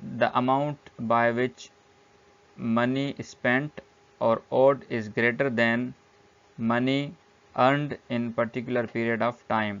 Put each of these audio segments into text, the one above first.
The amount by which money spent or owed is greater than money earned in particular period of time।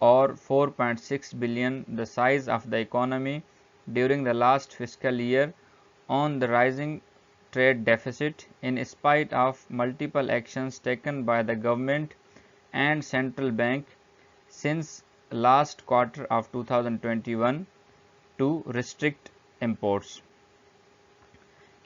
or 4.6 billion, the size of the economy during the last fiscal year, on the rising trade deficit in spite of multiple actions taken by the government and central bank since last quarter of 2021 to restrict imports।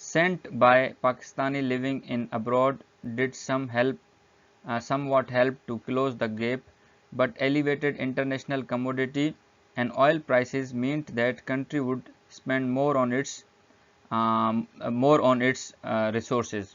sent by Pakistani living in abroad did somewhat help to close the gap, but elevated international commodity and oil prices meant that country would spend more on its resources।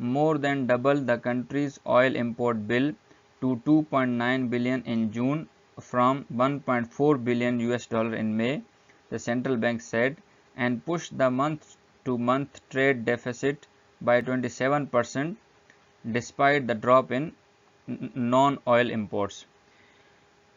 more than double the country's oil import bill to 2.9 billion in June from 1.4 billion US dollar in May, the central bank said, and pushed the month-to-month trade deficit by 27% despite the drop in non-oil imports।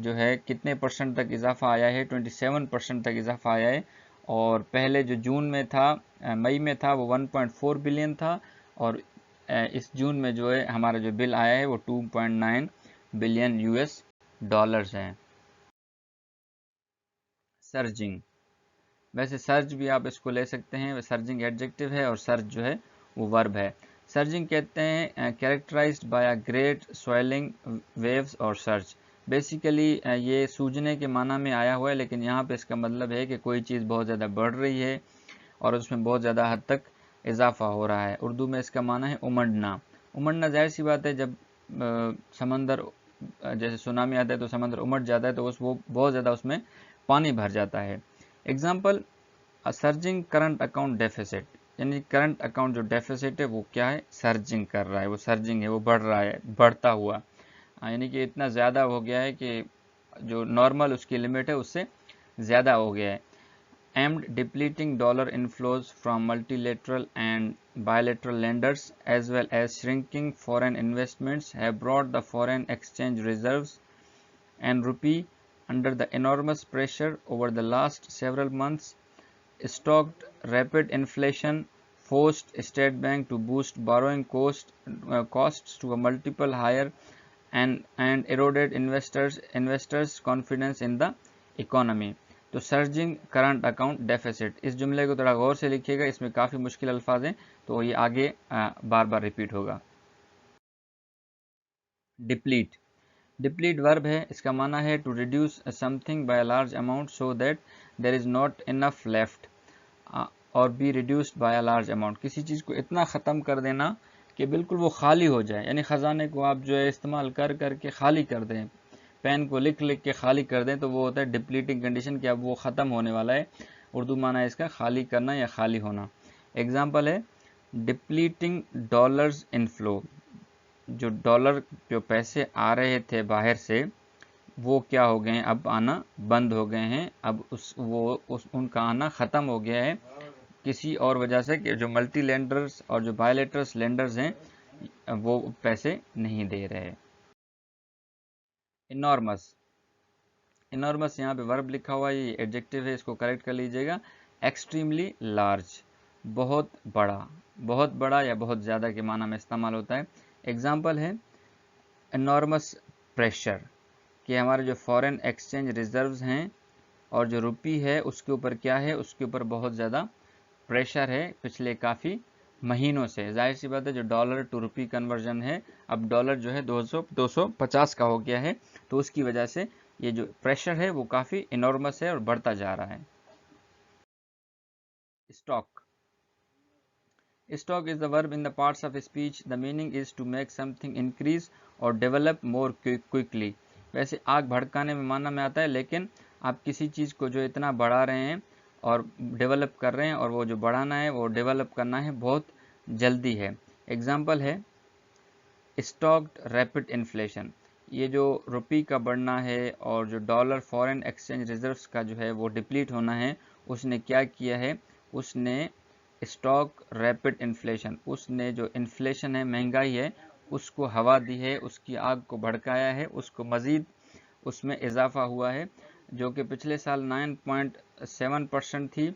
جو ہے کتنے percent تک اضافہ آیا ہے، 27% تک اضافہ آیا ہے، اور پہلے جو جون میں تھا، مئی میں تھا، وہ 1.4 بلین تھا، اور اس جون میں جو ہے ہمارا جو بل آیا ہے وہ 2.9 بلین US ڈالرز ہیں۔ سرجنگ، ویسے سرج بھی آپ اس کو لے سکتے ہیں، سرجنگ ایڈجیکٹو ہے اور سرج جو ہے وہ ورب ہے۔ سرجنگ کہتے ہیں characterised by a great swelling waves اور سرج، بیسیکلی یہ سوجنے کے معنی میں آیا ہوا ہے، لیکن یہاں پہ اس کا مطلب ہے کہ کوئی چیز بہت زیادہ بڑھ رہی ہے اور اس میں بہت زیادہ حد تک اضافہ ہو رہا ہے۔ اردو میں اس کا معنی ہے امڑنا۔ امڑنا ظاہر سی بات ہے، جب سمندر جیسے سونامی آتا ہے تو سمندر امڑ جاتا ہے، تو وہ بہت زیادہ اس میں پانی بھر جاتا ہے۔ ایگزامپل، سرجنگ کرنٹ اکاؤنٹ ڈیفیسٹ، یعنی کرنٹ اکاؤنٹ جو ڈیفیسٹ ہے وہ کیا ہے، سرجنگ کر رہا ہے، وہ سرجنگ ہے، وہ بڑھ رہا ہے، بڑھتا ہوا، یعنی کہ اتنا زیادہ ہو گیا ہے کہ جو نارمل اس کی لمٹ ہے اس سے زیادہ ہو گیا ہے۔ aimed depleting dollar inflows from multilateral and bilateral lenders as well as shrinking foreign investments have brought the foreign exchange reserves and rupee under the enormous pressure over the last several months. Stoked rapid inflation forced State Bank to boost borrowing costs to a multiple higher and eroded investors' confidence in the economy. تو سرجنگ current account deficit, اس جملے کو تھوڑا غور سے لکھیے گا، اس میں کافی مشکل الفاظ ہیں تو یہ آگے بار بار ریپیٹ ہوگا۔ ڈپلیٹ، ڈپلیٹ ورب ہے، اس کا معنی ہے to reduce something by a large amount so that there is not enough left, اور be reduced by a large amount, کسی چیز کو اتنا ختم کر دینا کہ بالکل وہ خالی ہو جائے، یعنی خزانے کو آپ جو ہے استعمال کر کر کے خالی کر دیں، پین کو لکھ لکھ کے خالی کر دیں، تو وہ ہوتا ہے ڈپلیٹنگ کنڈیشن، کہ اب وہ ختم ہونے والا ہے۔ اردو معنی ہے اس کا خالی کرنا یا خالی ہونا۔ ایگزامپل ہے ڈپلیٹنگ ڈالرز انفلو، جو ڈالر جو پیسے آ رہے تھے باہر سے وہ کیا ہو گئے ہیں، اب آنا بند ہو گئے ہیں، اب ان کا آنا ختم ہو گیا ہے کسی اور وجہ سے، کہ جو ملٹی لینڈرز اور جو بائیلیٹرس لینڈرز ہیں وہ پیسے نہیں دے رہے۔ انارمس، انارمس یہاں پہ ورب لکھا ہوا ہے، یہ ایڈجیکٹو ہے، اس کو کریکٹ کر لیجئے گا۔ ایکسٹریملی لارج، بہت بڑا، بہت بڑا یا بہت زیادہ کے معنی میں استعمال ہوتا ہے۔ ایگزامپل ہے انارمس پریشر، کہ ہمارے جو فورن ایکسچینج ریزروز ہیں اور جو روپی ہے اس کے اوپر کیا ہے، اس کے اوپر بہت زیادہ پریشر ہے پچھلے کافی مہینوں سے۔ ظاہر سی بات ہے جو ڈالر ٹو روپی کنورژن ہے، اب ڈالر جو ہے 250 کا ہو گیا ہے، تو اس کی وجہ سے یہ جو پریشر ہے وہ کافی انارمس ہے اور بڑھتا جا رہا ہے۔ Stock, stock is the verb in the parts of speech. The meaning is to make something increase or develop more quickly. ویسے آگ بھڑکانے میں معنی میں آتا ہے، لیکن آپ کسی چیز کو جو اتنا بڑھا رہے ہیں اور ڈیولپ کر رہے ہیں، اور وہ جو بڑھانا ہے وہ ڈیولپ کرنا ہے بہت جلدی ہے۔ ایگزامپل ہے اسٹاکڈ ریپڈ انفلیشن، یہ جو روپی کا بڑھنا ہے اور جو ڈالر فورن ایکسچینج ریزروز کا جو ہے وہ ڈپلیٹ ہونا ہے، اس نے کیا کیا ہے، اس نے اسٹاک ریپڈ انفلیشن، اس نے جو انفلیشن ہے، مہنگائی ہے، اس کو ہوا دی ہے، اس کی آگ کو بھڑکایا ہے، اس کو مزید اس میں اضافہ ہوا ہے، جو کہ پچھلے سال 9.7% تھی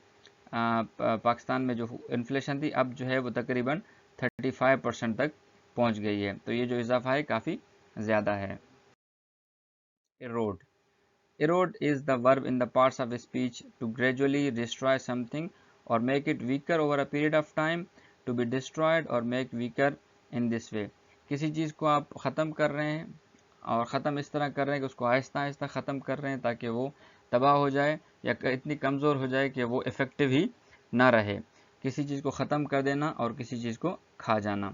پاکستان میں جو انفلیشن تھی، اب جو ہے وہ تقریباً 35% تک پہنچ گئی ہے، تو یہ جو اضافہ ہے کافی زیادہ ہے۔ erode، erode is the verb in the parts of speech to gradually destroy something or make it weaker over a period of time, to be destroyed or make weaker in this way۔ کسی چیز کو آپ ختم کر رہے ہیں اور ختم اس طرح کر رہے ہیں کہ اس کو آہستہ آہستہ ختم کر رہے ہیں تاکہ وہ تباہ ہو جائے یا اتنی کمزور ہو جائے کہ وہ افیکٹو ہی نہ رہے۔ کسی چیز کو ختم کر دینا اور کسی چیز کو کھا جانا۔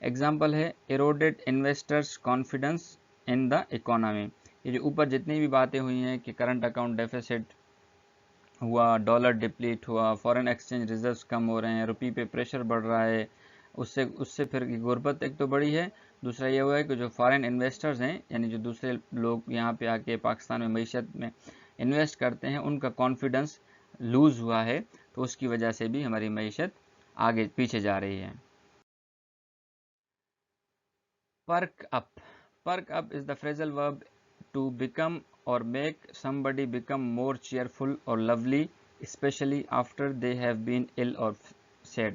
ایگزامپل ہے eroded investors confidence in the economy۔ یہ جو اوپر جتنی بھی باتیں ہوئی ہیں کہ کرنٹ اکاؤنٹ ڈیفیسٹ ہوا، ڈالر ڈپلیٹ ہوا، فورن ایکسچینج ریزروز کم ہو رہے ہیں، روپی پہ پریشر بڑھ رہا ہے، اس سے پھر غربت ایک تو بڑی ہے، دوسرا یہ ہوا ہے کہ جو فارن انویسٹرز ہیں، یعنی جو دوسرے لوگ یہاں پہ آ کے پاکستان میں معیشت میں انویسٹ کرتے ہیں، ان کا کانفیڈنس لوز ہوا ہے، تو اس کی وجہ سے بھی ہماری معیشت آگے پیچھے جا رہی ہے۔ perk up، perk up is the phrasal verb to become or make somebody become more cheerful or lovely especially after they have been ill or sad.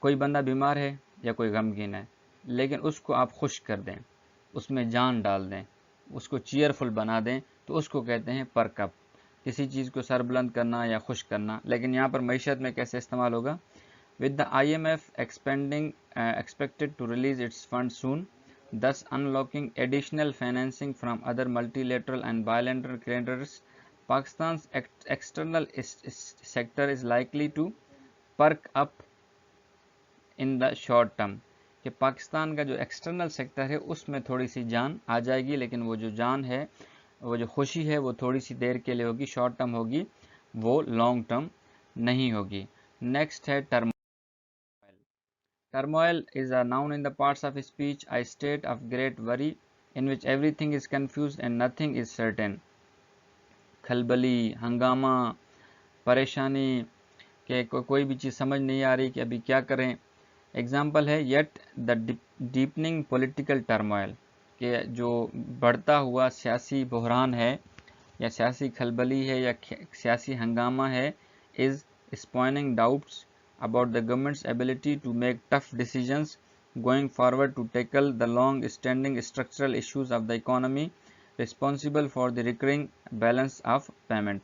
کوئی بندہ بیمار ہے یا کوئی غمگین ہے لیکن اس کو آپ خوش کر دیں، اس میں جان ڈال دیں، اس کو چیئرفل بنا دیں تو اس کو کہتے ہیں پرک اپ. کسی چیز کو سر بلند کرنا یا خوش کرنا. لیکن یہاں پر معیشت میں کیسے استعمال ہوگا؟ with the IMF expected to release its funds soon, thus unlocking additional financing from other multilateral and bilateral creditors, Pakistan's external sector is likely to perk up in the short term. کہ پاکستان کا جو external sector ہے اس میں تھوڑی سی جان آ جائے گی، لیکن وہ جو جان ہے، وہ جو خوشی ہے وہ تھوڑی سی دیر کے لیے ہوگی، شارٹ ٹرم ہوگی، وہ لانگ ٹرم نہیں ہوگی. نیکسٹ ہے turmoil. Turmoil is a noun in the parts of speech, a state of great worry in which everything is confused and nothing is certain. کھلبلی، ہنگامہ، پریشانی کہ کوئی بھی چیز سمجھ نہیں آ رہی کہ ابھی کیا کریں. ایگزامپل ہے yet the deepening political turmoil کہ جو بڑھتا ہوا سیاسی بحران ہے یا سیاسی کھلبلی ہے یا سیاسی ہنگامہ ہے is spawning doubts about the government's ability to make tough decisions going forward to tackle the long-standing structural issues of the economy responsible for the recurring balance of payment.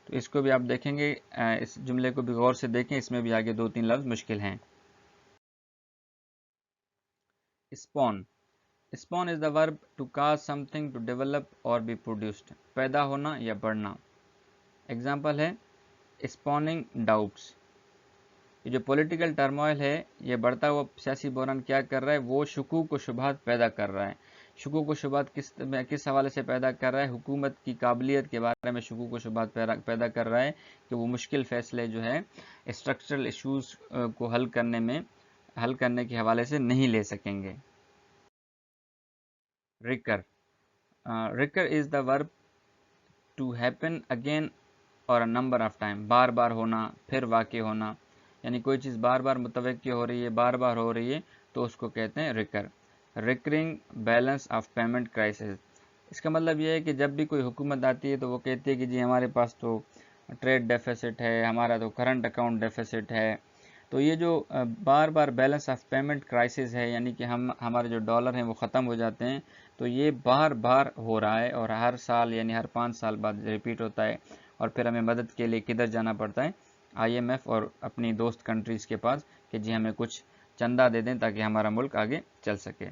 تو اس کو بھی آپ دیکھیں گے، اس جملے کو بھی غور سے دیکھیں، اس میں بھی آگے 2-3 لفظ مشکل ہیں. Spawn. Spawn is the verb to cause something to develop or be produced. پیدا ہونا یا بڑھنا. ایگزامپل ہے spawning doubts. یہ جو پولیٹیکل ٹرموائل ہے، یہ بڑھتا ہوا سیاسی بحران کیا کر رہا ہے؟ وہ شکوک و شبہات پیدا کر رہا ہے. شکوک و شبہات کس حوالے سے پیدا کر رہا ہے؟ حکومت کی قابلیت کے بارے میں شکوک و شبہات پیدا کر رہا ہے کہ وہ مشکل فیصلے جو ہے اسٹرکچرل ایشوز کو حل کرنے کے حوالے سے نہیں لے سکیں گے. ریکر. ریکر از دا ورب ٹو ہیپن اگین اور نمبر آف ٹائم. بار بار ہونا، پھر واقع ہونا، یعنی کوئی چیز بار بار متوقع ہو رہی ہے، بار بار ہو رہی ہے تو اس کو کہتے ہیں recur. Recurring balance of payment crisis. اس کا مطلب یہ ہے کہ جب بھی کوئی حکومت آتی ہے تو وہ کہتی ہے کہ جی ہمارے پاس تو ٹریڈ ڈیفیسٹ ہے، ہمارا تو کرنٹ اکاؤنٹ ڈیفیسٹ ہے. تو یہ جو بار بار بیلنس آف پیمنٹ کرائسس ہے، یعنی کہ ہمارے جو ڈالر ہیں وہ ختم ہو جاتے ہیں، تو یہ بار بار ہو رہا ہے اور ہر سال یعنی ہر 5 سال بعد ریپیٹ ہوتا ہے. اور پھر ہمیں مدد کے لیے کدھر جانا پڑتا ہے؟ IMF اور اپنی دوست کنٹریز کے پاس کہ جی ہمیں کچھ چندہ دے دیں تاکہ ہمارا ملک آگے چل سکے.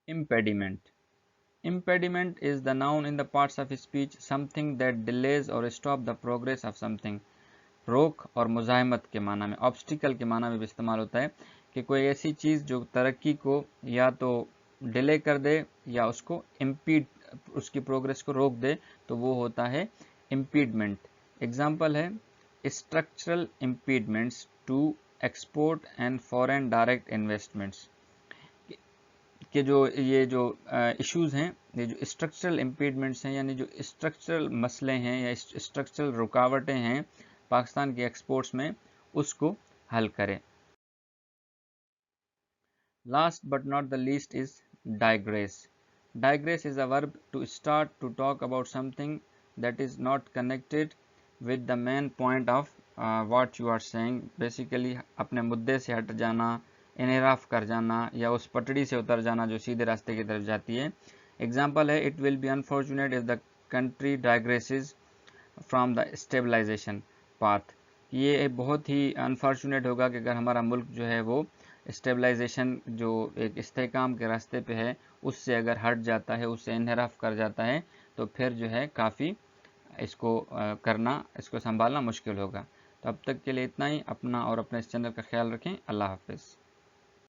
Impediment. Impediment is the noun in the parts of speech, something that delays or stop the progress of something. روک اور مزاحمت کے معنی میں، آبسٹیکل کے معنی میں بھی استعمال ہوتا ہے کہ کوئی ایسی چیز جو ترقی کو یا تو ڈیلے کر دے یا اس کو امپیڈ، اس کی پروگرس کو روک دے، تو وہ ہوتا ہے امپیڈمنٹ. ایگزامپل ہے structural impediments to export and foreign direct investments. کہ یہ جو ایشوز ہیں، یہ جو اسٹرکچرل امپیڈمنٹس ہیں یعنی جو اسٹرکچرل مسئلے ہیں یا اسٹرکچرل رکاوٹیں ہیں پاکستان کے ایکسپورٹس میں، اس کو حل کرے. Last but not the least is digress. Digress is a verb to start to talk about something that is not connected with the main point of what you are saying. Basically اپنے مدعے سے ہٹ جانا، انحراف کر جانا یا اس پٹڑی سے اتر جانا جو سیدھے راستے کی طرف جاتی ہے. ایگزامپل ہے it will be unfortunate if the country digresses from the stabilization path. یہ بہت ہی انفارچونیٹ ہوگا کہ اگر ہمارا ملک جو ہے وہ اسٹیبلائزیشن جو ایک استحکام کے راستے پہ ہے اس سے اگر ہٹ جاتا ہے، اس سے انحراف کر جاتا ہے تو پھر جو ہے کافی اس کو سنبھالنا مشکل ہوگا. تو اب تک کے لیے اتنا ہی. اپنا اور اپنے اس چینل کا خیال رکھیں. اللہ حافظ.